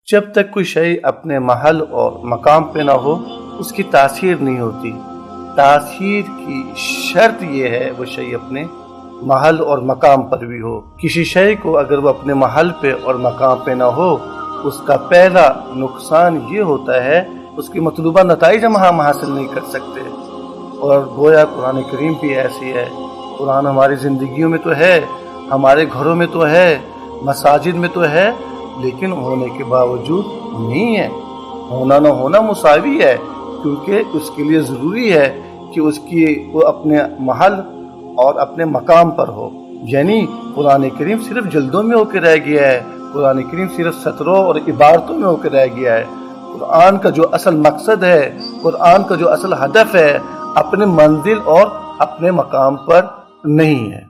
जब तक कोई शय अपने महल और मकाम पे ना हो उसकी तासीर नहीं होती। तासीर की शर्त यह है वो शय अपने महल और मकाम पर भी हो। किसी शय को अगर वो अपने महल पे और मकाम पे ना हो उसका पहला नुकसान ये होता है उसकी मतलूबा नताइज हम हासिल नहीं कर सकते। और गोया कुरान करीम भी ऐसी है। कुरान हमारी ज़िंदगियों में तो है, हमारे घरों में तो है, मसाजिद में तो है, लेकिन होने के बावजूद नहीं है। होना न होना मुसावी है, क्योंकि उसके लिए ज़रूरी है कि वो अपने महल और अपने मकाम पर हो। यानी कुरान करीम सिर्फ जल्दों में होकर रह गया है, कुरान करीम सिर्फ सतरों और इबारतों में होकर रह गया है। कुरान का जो असल मकसद है, कुरान का जो असल हदफ है, अपने मंजिल और अपने मकाम पर नहीं है।